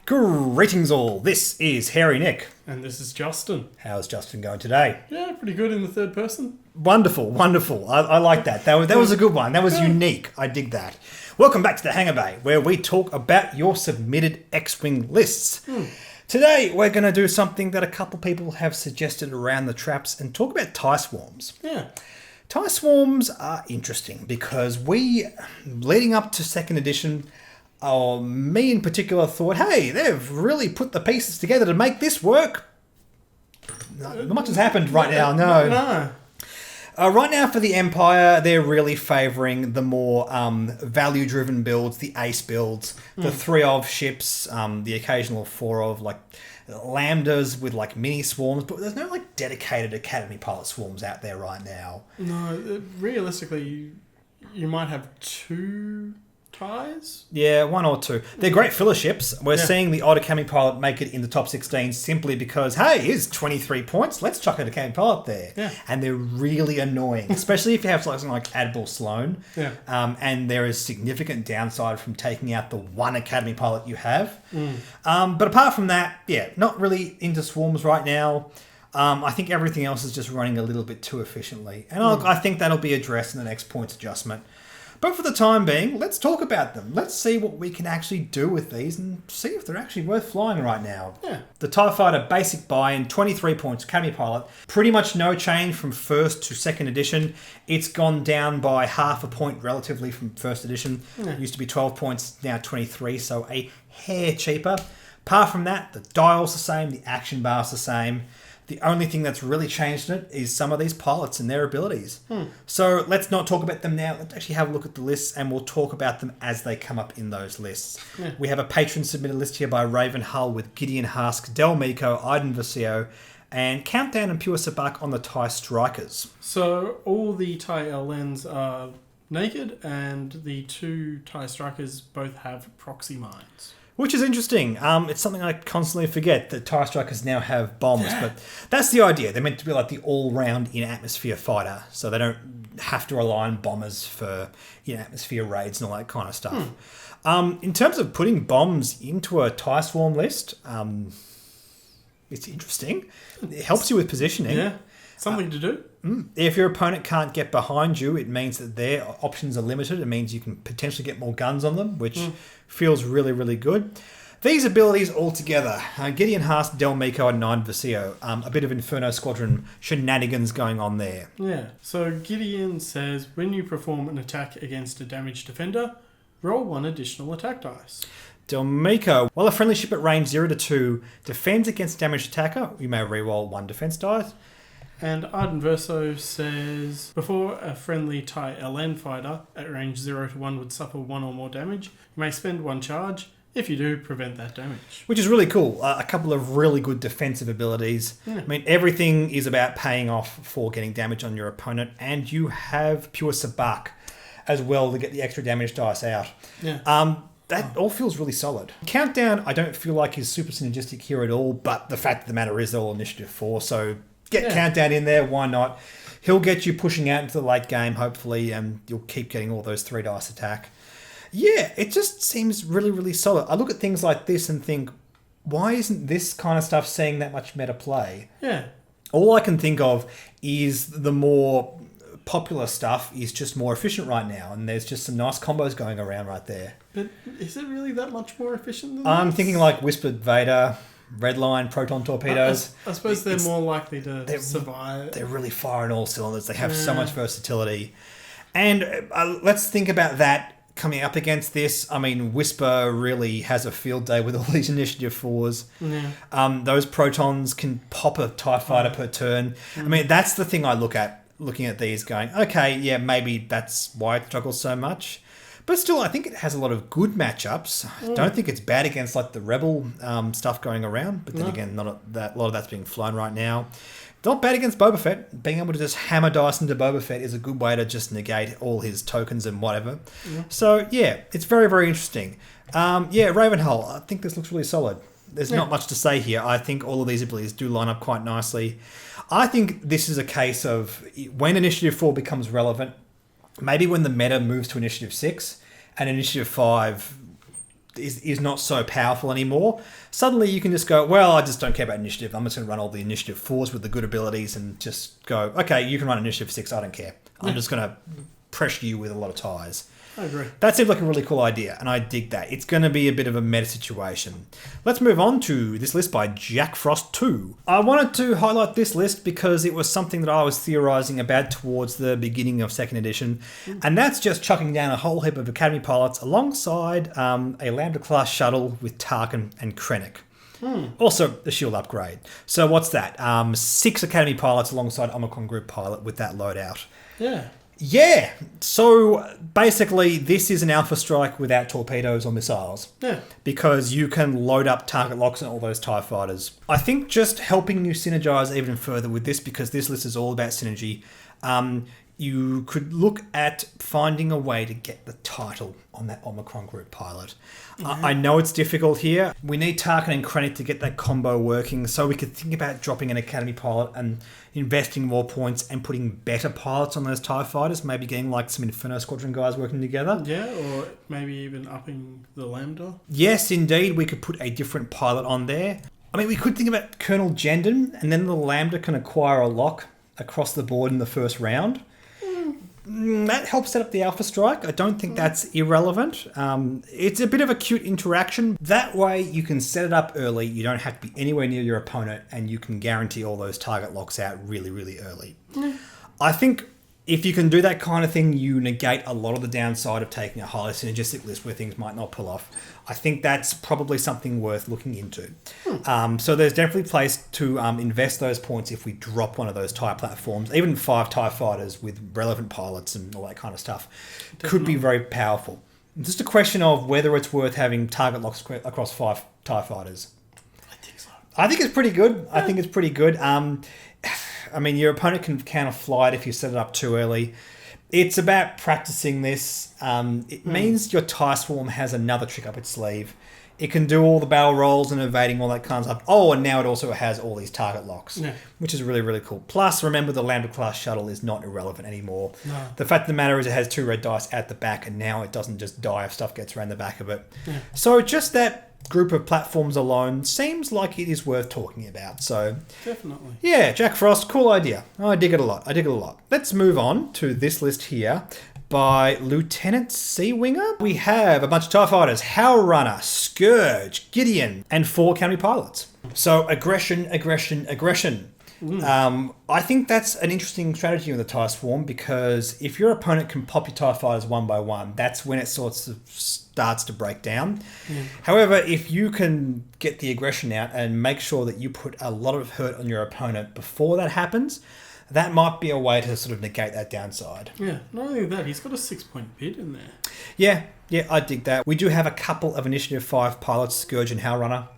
Greetings all, this is Hairy Nick. And this is Justin. How's Justin going today? Yeah, pretty good in the third person. Wonderful. I like that. That was a good one. That was unique. I dig that. Welcome back to the Hangar Bay, where we talk about your submitted X-Wing lists. Today, we're going to do something that a couple people have suggested around the traps and talk about TIE swarms. Yeah. TIE swarms are interesting because leading up to 2nd edition, me in particular thought, hey, they've really put the pieces together to make this work. Not much has happened right now, no. Right now for the Empire, they're really favouring the more value-driven builds, the ace builds, the 3 of ships, the occasional 4 of like lambdas with like mini swarms, but there's no like dedicated Academy pilot swarms out there right now. No, realistically, you might have 2 ties? Yeah, 1 or 2. They're great filler ships. We're seeing the odd Academy pilot make it in the top 16 simply because, hey, here's 23 points. Let's chuck an Academy pilot there. Yeah. And they're really annoying, especially if you have something like Admiral Sloane. Yeah. And there is significant downside from taking out the 1 Academy pilot you have. But apart from that, yeah, not really into swarms right now. I think everything else is just running a little bit too efficiently. And I think that'll be addressed in the next points adjustment. But for the time being, let's talk about them. Let's see what we can actually do with these and see if they're actually worth flying right now. Yeah. The TIE Fighter basic buy-in, 23 points, Academy pilot. Pretty much no change from 1st to 2nd edition. It's gone down by half a point relatively from 1st edition. Yeah. It used to be 12 points, now 23, so a hair cheaper. Apart from that, the dial's the same, the action bar's the same. The only thing that's really changed in it is some of these pilots and their abilities. So let's not talk about them now. Let's actually have a look at the lists and we'll talk about them as they come up in those lists. Yeah. We have a patron submitted list here by Ravenhull with Gideon Hask, Del Meeko, Iden Vasio, and Countdown and Pure Sabak on the TIE Strikers. So all the TIE LNs are naked and the 2 TIE Strikers both have proxy mines. Which is interesting. It's something I constantly forget that TIE Strikers now have bombs, but that's the idea. They're meant to be like the all-round in-atmosphere fighter, so they don't have to rely on bombers for in-atmosphere raids and all that kind of stuff. In terms of putting bombs into a TIE Swarm list, it's interesting. It helps you with positioning. Yeah, something to do. If your opponent can't get behind you, it means that their options are limited. It means you can potentially get more guns on them, which feels really, really good. These abilities all together, Gideon Haas, Del Meeko, and Iden Vasio, a bit of Inferno Squadron shenanigans going on there. Yeah, so Gideon says, when you perform an attack against a damaged defender, roll 1 additional attack dice. Del Meeko, while a friendly ship at range 0 to 2 defends against damaged attacker, you may reroll 1 defense dice. And Iden Verso says, before a friendly TIE LN fighter at range 0 to 1 would suffer 1 or more damage, you may spend 1 charge. If you do, prevent that damage. Which is really cool. A couple of really good defensive abilities. Yeah. I mean, everything is about paying off for getting damage on your opponent, and you have Pure Sabak as well to get the extra damage dice out. Yeah. That all feels really solid. Countdown, I don't feel like is super synergistic here at all, but the fact of the matter is they're all initiative 4, so get Countdown in there, why not? He'll get you pushing out into the late game, hopefully, and you'll keep getting all those 3 dice attack. Yeah, it just seems really, really solid. I look at things like this and think, why isn't this kind of stuff seeing that much meta play? Yeah. All I can think of is the more popular stuff is just more efficient right now, and there's just some nice combos going around right there. But is it really that much more efficient than I'm this? thinking like Whispered Vader, Redline, Proton Torpedoes. I suppose they're more likely to survive. They're really firing all cylinders. They have so much versatility. And let's think about that coming up against this. I mean, Whisper really has a field day with all these Initiative 4s. Yeah. Those Protons can pop a TIE Fighter per turn. I mean, that's the thing I look at, looking at these going, okay, yeah, maybe that's why it struggles so much. But still, I think it has a lot of good matchups. I don't think it's bad against like the Rebel stuff going around. But then again, a lot of that's being flown right now. Not bad against Boba Fett. Being able to just hammer dice into Boba Fett is a good way to just negate all his tokens and whatever. So, yeah, it's very, very interesting. Ravenhull, I think this looks really solid. There's not much to say here. I think all of these abilities do line up quite nicely. I think this is a case of when Initiative 4 becomes relevant, maybe when the meta moves to Initiative 6 and Initiative 5 is not so powerful anymore. Suddenly you can just go, well, I just don't care about initiative. I'm just going to run all the initiative 4s with the good abilities and just go, okay, you can run initiative 6. I don't care. I'm just going to pressure you with a lot of ties. I agree. That seems like a really cool idea, and I dig that. It's going to be a bit of a meta situation. Let's move on to this list by Jack Frost 2. I wanted to highlight this list because it was something that I was theorising about towards the beginning of 2nd edition, and that's just chucking down a whole heap of Academy pilots alongside a Lambda-class shuttle with Tarkin and Krennic. Also a shield upgrade. So what's that? 6 Academy pilots alongside Omicron Group pilot with that loadout. Yeah, so basically this is an Alpha Strike without torpedoes or missiles. Yeah. Because you can load up target locks on all those TIE fighters. I think just helping you synergize even further with this, because this list is all about synergy, you could look at finding a way to get the title on that Omicron Group pilot. I know it's difficult here. We need Tarkin and Krennic to get that combo working, so we could think about dropping an Academy pilot and investing more points and putting better pilots on those TIE fighters, maybe getting like some Inferno Squadron guys working together. Yeah, or maybe even upping the Lambda. Yes, indeed, we could put a different pilot on there. I mean, we could think about Colonel Jendon, and then the Lambda can acquire a lock across the board in the first round. That helps set up the Alpha Strike. I don't think that's irrelevant. It's a bit of a cute interaction. That way you can set it up early. You don't have to be anywhere near your opponent, and you can guarantee all those target locks out really, really early. I think if you can do that kind of thing, you negate a lot of the downside of taking a highly synergistic list where things might not pull off. I think that's probably something worth looking into. So there's definitely place to invest those points if we drop one of those TIE platforms. Even 5 TIE fighters with relevant pilots and all that kind of stuff could be very powerful. It's just a question of whether it's worth having target locks across 5 TIE fighters. I think so. I think it's pretty good. I think it's pretty good. I mean, your opponent can counter fly it if you set it up too early. It's about practicing this. It means your TIE Swarm has another trick up its sleeve. It can do all the barrel rolls and evading, all that kind of stuff. Oh, and now it also has all these target locks, which is really, really cool. Plus, remember, the Lambda-class shuttle is not irrelevant anymore. No. The fact of the matter is it has 2 red dice at the back, and now it doesn't just die if stuff gets around the back of it. So just that group of platforms alone seems like it is worth talking about. So definitely. Yeah, Jack Frost, cool idea. I dig it a lot. Let's move on to this list here by Ltcwinger. We have a bunch of TIE fighters, Howl Runner, Scourge, Gideon, and 4 Academy pilots. So aggression. I think that's an interesting strategy with the TIE Swarm, because if your opponent can pop your TIE fighters one by one, that's when it sort of starts to break down. However, if you can get the aggression out and make sure that you put a lot of hurt on your opponent before that happens, that might be a way to sort of negate that downside. Yeah, not only that, he's got a 6-point bid in there. Yeah, I dig that. We do have a couple of Initiative 5 pilots, Scourge and Howl Runner.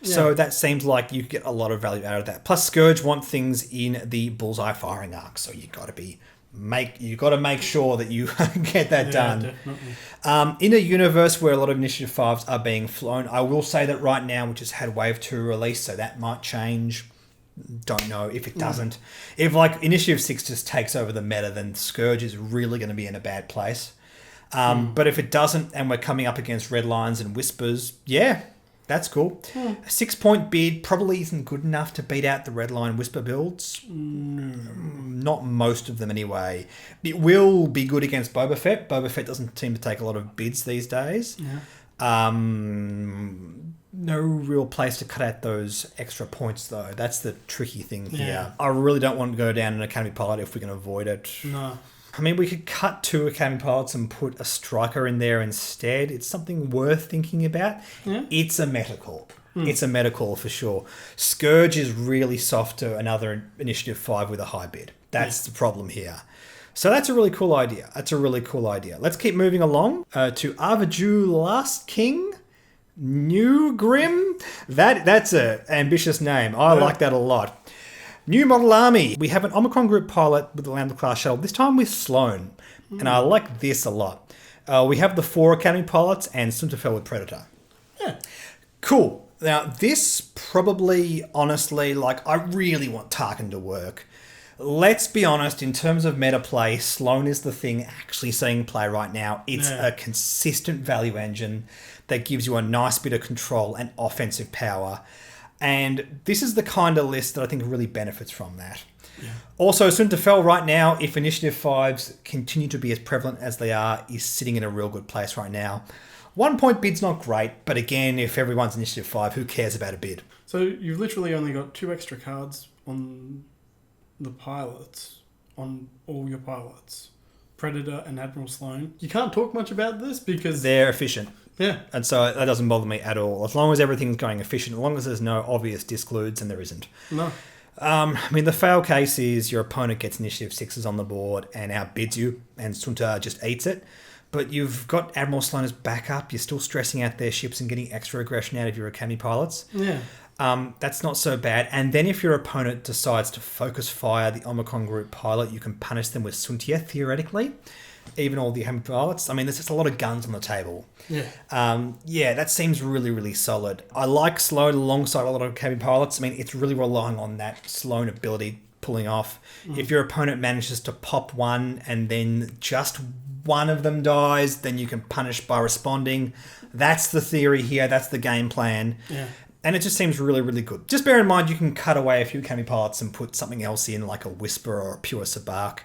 So that seems like you get a lot of value out of that. Plus, Scourge want things in the bullseye firing arc, so you got to make sure that you get that done. Definitely. In a universe where a lot of Initiative 5s are being flown, I will say that right now we just had Wave 2 release, so that might change. Don't know if it doesn't. If like Initiative 6 just takes over the meta, then Scourge is really going to be in a bad place. But if it doesn't, and we're coming up against Red Lines and Whispers, that's cool. A 6-point bid probably isn't good enough to beat out the Red Line Whisper builds. Not most of them anyway. It will be good against Boba Fett. Boba Fett doesn't seem to take a lot of bids these days. No real place to cut out those extra points, though. That's the tricky thing here. I really don't want to go down an Academy pilot if we can avoid it. No. I mean, we could cut 2 Academy pilots and put a striker in there instead. It's something worth thinking about. It's a meta call. It's a meta call for sure. Scourge is really soft to another Initiative 5 with a high bid. That's the problem here. So that's a really cool idea. Let's keep moving along to arveduilastking. Maugrim. That's an ambitious name. I like that a lot. New model army. We have an Omicron Group pilot with the Lambda-class shuttle, this time with Sloane. And I like this a lot. We have the 4 Academy pilots and Sunterfell with Predator. Cool. Now, this probably, honestly, I really want Tarkin to work. let's be honest, in terms of meta play, Sloane is the thing actually seeing play right now. It's a consistent value engine that gives you a nice bit of control and offensive power. And this is the kind of list that I think really benefits from that. Yeah. Also, Sunterfell right now, if Initiative 5s continue to be as prevalent as they are, is sitting in a real good place right now. 1 point bid's not great, but again, if everyone's Initiative 5, who cares about a bid? So you've literally only got 2 extra cards on the pilots, on all your pilots. Predator and Admiral Sloane. You can't talk much about this because... They're efficient. Yeah. And so that doesn't bother me at all. As long as everything's going efficient, as long as there's no obvious discludes, and there isn't. No. I mean, the fail case is your opponent gets Initiative 6s on the board and outbids you, and Sunta just eats it. But you've got Admiral Sloane as backup. You're still stressing out their ships and getting extra aggression out of your Academy pilots. Yeah. That's not so bad. And then if your opponent decides to focus fire the Omicron group pilot, you can punish them with Suntia, theoretically. Even all the Academy pilots. I mean, there's just a lot of guns on the table. Yeah. Yeah, that seems really, really solid. I like Sloane alongside a lot of Academy pilots. I mean, it's really relying on that Sloane ability pulling off. If your opponent manages to pop one and then just one of them dies, then you can punish by responding. That's the theory here. That's the game plan. Yeah. And it just seems really, really good. Just bear in mind you can cut away a few Academy pilots and put something else in, like a Whisper or a Pure Sabak.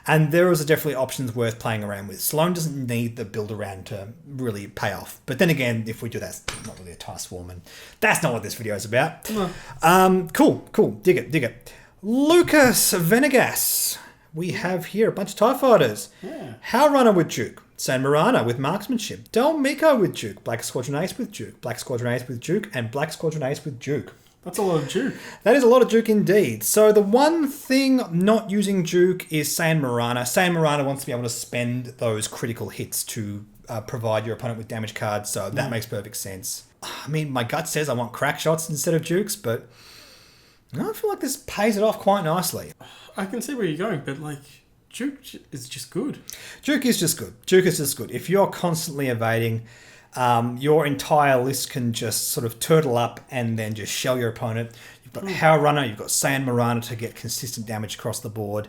And there is definitely options worth playing around with. Sloane doesn't need the build around to really pay off. But then again, if we do that, it's not really a TIE Swarm, and that's not what this video is about. No. Cool. Dig it. Lucas Venegas. We have here a bunch of TIE fighters. Yeah. Howrunner with Duke. San Marana with Marksmanship. Del Miko with Duke. Black Squadron Ace with Duke. Black Squadron Ace with Duke. And Black Squadron Ace with Duke. That's a lot of Duke. That is a lot of Duke indeed. So the one thing not using Duke is San Marana. San Marana wants to be able to spend those critical hits to provide your opponent with damage cards, so that makes perfect sense. I mean, my gut says I want crack shots instead of Dukes, but I feel like this pays it off quite nicely. I can see where you're going, but like, Duke is just good. Duke is just good. If you're constantly evading, your entire list can just sort of turtle up and then just shell your opponent. You've got Howrunner, you've got San Marana to get consistent damage across the board.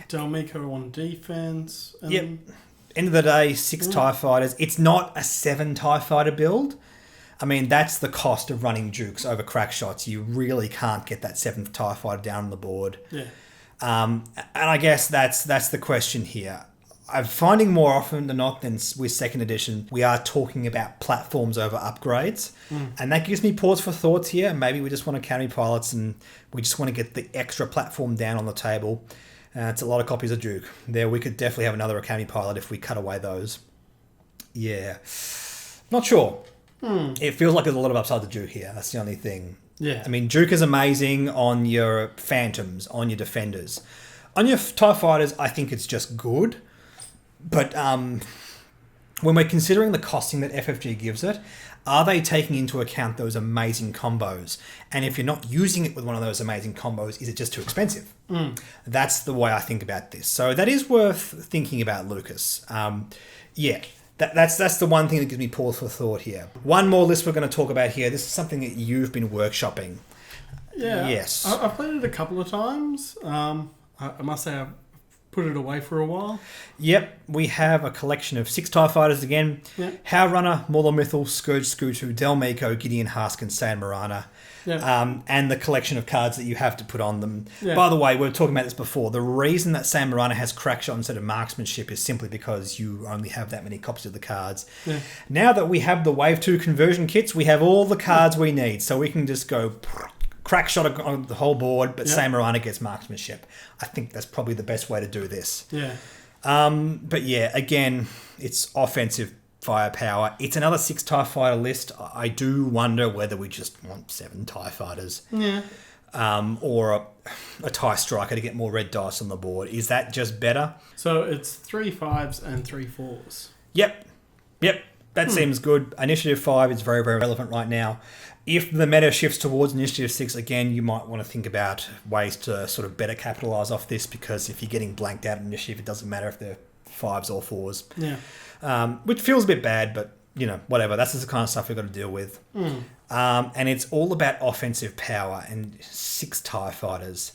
Del Miko on defense. And... Yep. End of the day, 6 TIE fighters. It's not a 7 TIE fighter build. I mean, that's the cost of running Dukes over crack shots. You really can't get that 7th TIE fighter down on the board. Yeah. And I guess that's the question here. I'm finding more often than not than with second edition, we are talking about platforms over upgrades. And that gives me pause for thoughts here. Maybe we just want Academy pilots and we just want to get the extra platform down on the table. It's a lot of copies of Duke. There, we could definitely have another Academy pilot if we cut away those. Yeah. Not sure. It feels like there's a lot of upside to Duke here. That's the only thing. Yeah. I mean, Duke is amazing on your Phantoms, on your Defenders. On your TIE fighters, I think it's just good. But when we're considering the costing that FFG gives it, are they taking into account those amazing combos? And if you're not using it with one of those amazing combos, is it just too expensive? That's the way I think about this. So that is worth thinking about, Lucas. That's the one thing that gives me pause for thought here. One more list we're going to talk about here. This is something that you've been workshopping. Yeah. Yes. I've played it a couple of times. I must say I've put it away for a while. Yep. We have a collection of 6 TIE fighters again. Yep. Howrunner, Mauler Scourge Scutu, Del Miko, Gideon Hask, and San Marana. Yep. And the collection of cards that you have to put on them. Yep. By the way, we were talking about this before. The reason that San Marana has crack shot instead of marksmanship is simply because you only have that many copies of the cards. Yeah. Now that we have the Wave 2 conversion kits, we have all the cards we need. So we can just go crack shot on the whole board, but San Marana gets marksmanship. I think that's probably the best way to do this. Yeah. But yeah, again, it's offensive firepower. It's another 6 TIE fighter list. I do wonder whether we just want 7 TIE fighters. Yeah. Or a TIE striker to get more red dice on the board. Is that just better? So it's 3 5s and 3 4s. Yep. That seems good. Initiative 5 is very, very relevant right now. If the meta shifts towards Initiative 6, again, you might want to think about ways to sort of better capitalise off this, because if you're getting blanked out in Initiative, it doesn't matter if they're 5s or 4s. Yeah. Which feels a bit bad, but, you know, whatever. That's just the kind of stuff we've got to deal with. And it's all about offensive power and 6 TIE fighters.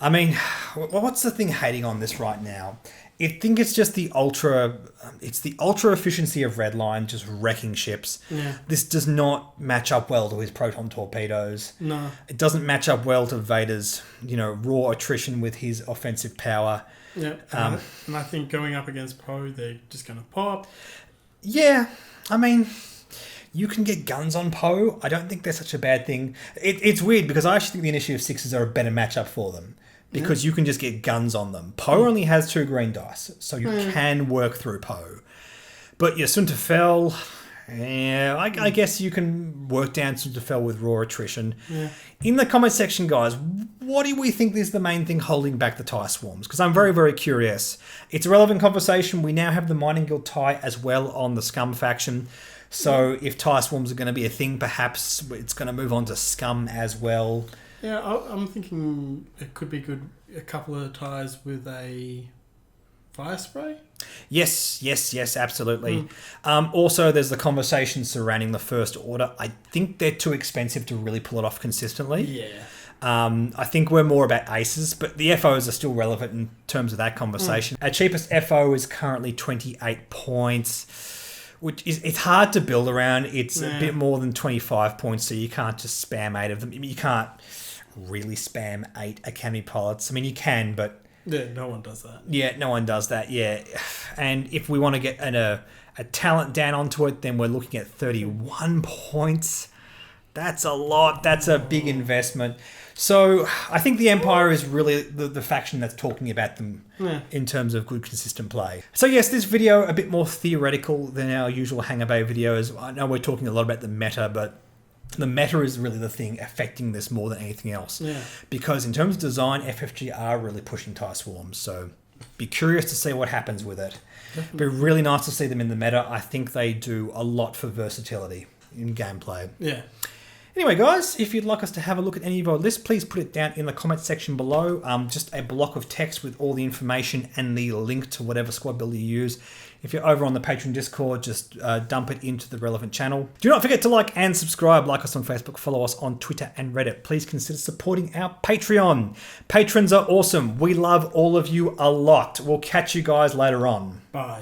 I mean, what's the thing hating on this right now? I think it's just the ultra efficiency of Redline just wrecking ships. Yeah. This does not match up well to his proton torpedoes. No. It doesn't match up well to Vader's, raw attrition with his offensive power. Yeah. And I think going up against Poe, they're just going to pop. Yeah. I mean, you can get guns on Poe. I don't think that's such a bad thing. It's weird because I actually think the Initiative 6s are a better matchup for them. Because you can just get guns on them. Poe only has 2 green dice, so you can work through Poe. But your Sunterfell, I guess you can work down Sunterfell with raw attrition. Yeah. In the comment section, guys, what do we think is the main thing holding back the TIE swarms? Because I'm very, very curious. It's a relevant conversation. We now have the Mining Guild TIE as well on the Scum faction. So if TIE swarms are going to be a thing, perhaps it's going to move on to Scum as well. Yeah, I'm thinking it could be good. A couple of ties with a fire spray. Yes, absolutely. Also, there's the conversation surrounding the First Order. I think they're too expensive to really pull it off consistently. Yeah. I think we're more about aces, but the FOs are still relevant in terms of that conversation. Our cheapest FO is currently 28 points, which is it's hard to build around. It's a bit more than 25 points, so you can't just spam 8 of them. You can't really spam 8 Academy pilots. I mean, you can, but... Yeah, no one does that. Yeah, no one does that, yeah. And if we want to get a talent down onto it, then we're looking at 31 points. That's a lot. That's a big investment. So I think the Empire is really the faction that's talking about them in terms of good, consistent play. So yes, this video a bit more theoretical than our usual Hangar Bay videos. I know we're talking a lot about the meta, but the meta is really the thing affecting this more than anything else. Yeah. Because in terms of design, FFG are really pushing TIE swarms. So be curious to see what happens with it. Definitely. It'd be really nice to see them in the meta. I think they do a lot for versatility in gameplay. Yeah. Anyway, guys, if you'd like us to have a look at any of our lists, please put it down in the comment section below. Just a block of text with all the information and the link to whatever squad builder you use. If you're over on the Patreon Discord, just dump it into the relevant channel. Do not forget to like and subscribe. Like us on Facebook, follow us on Twitter and Reddit. Please consider supporting our Patreon. Patrons are awesome. We love all of you a lot. We'll catch you guys later on. Bye.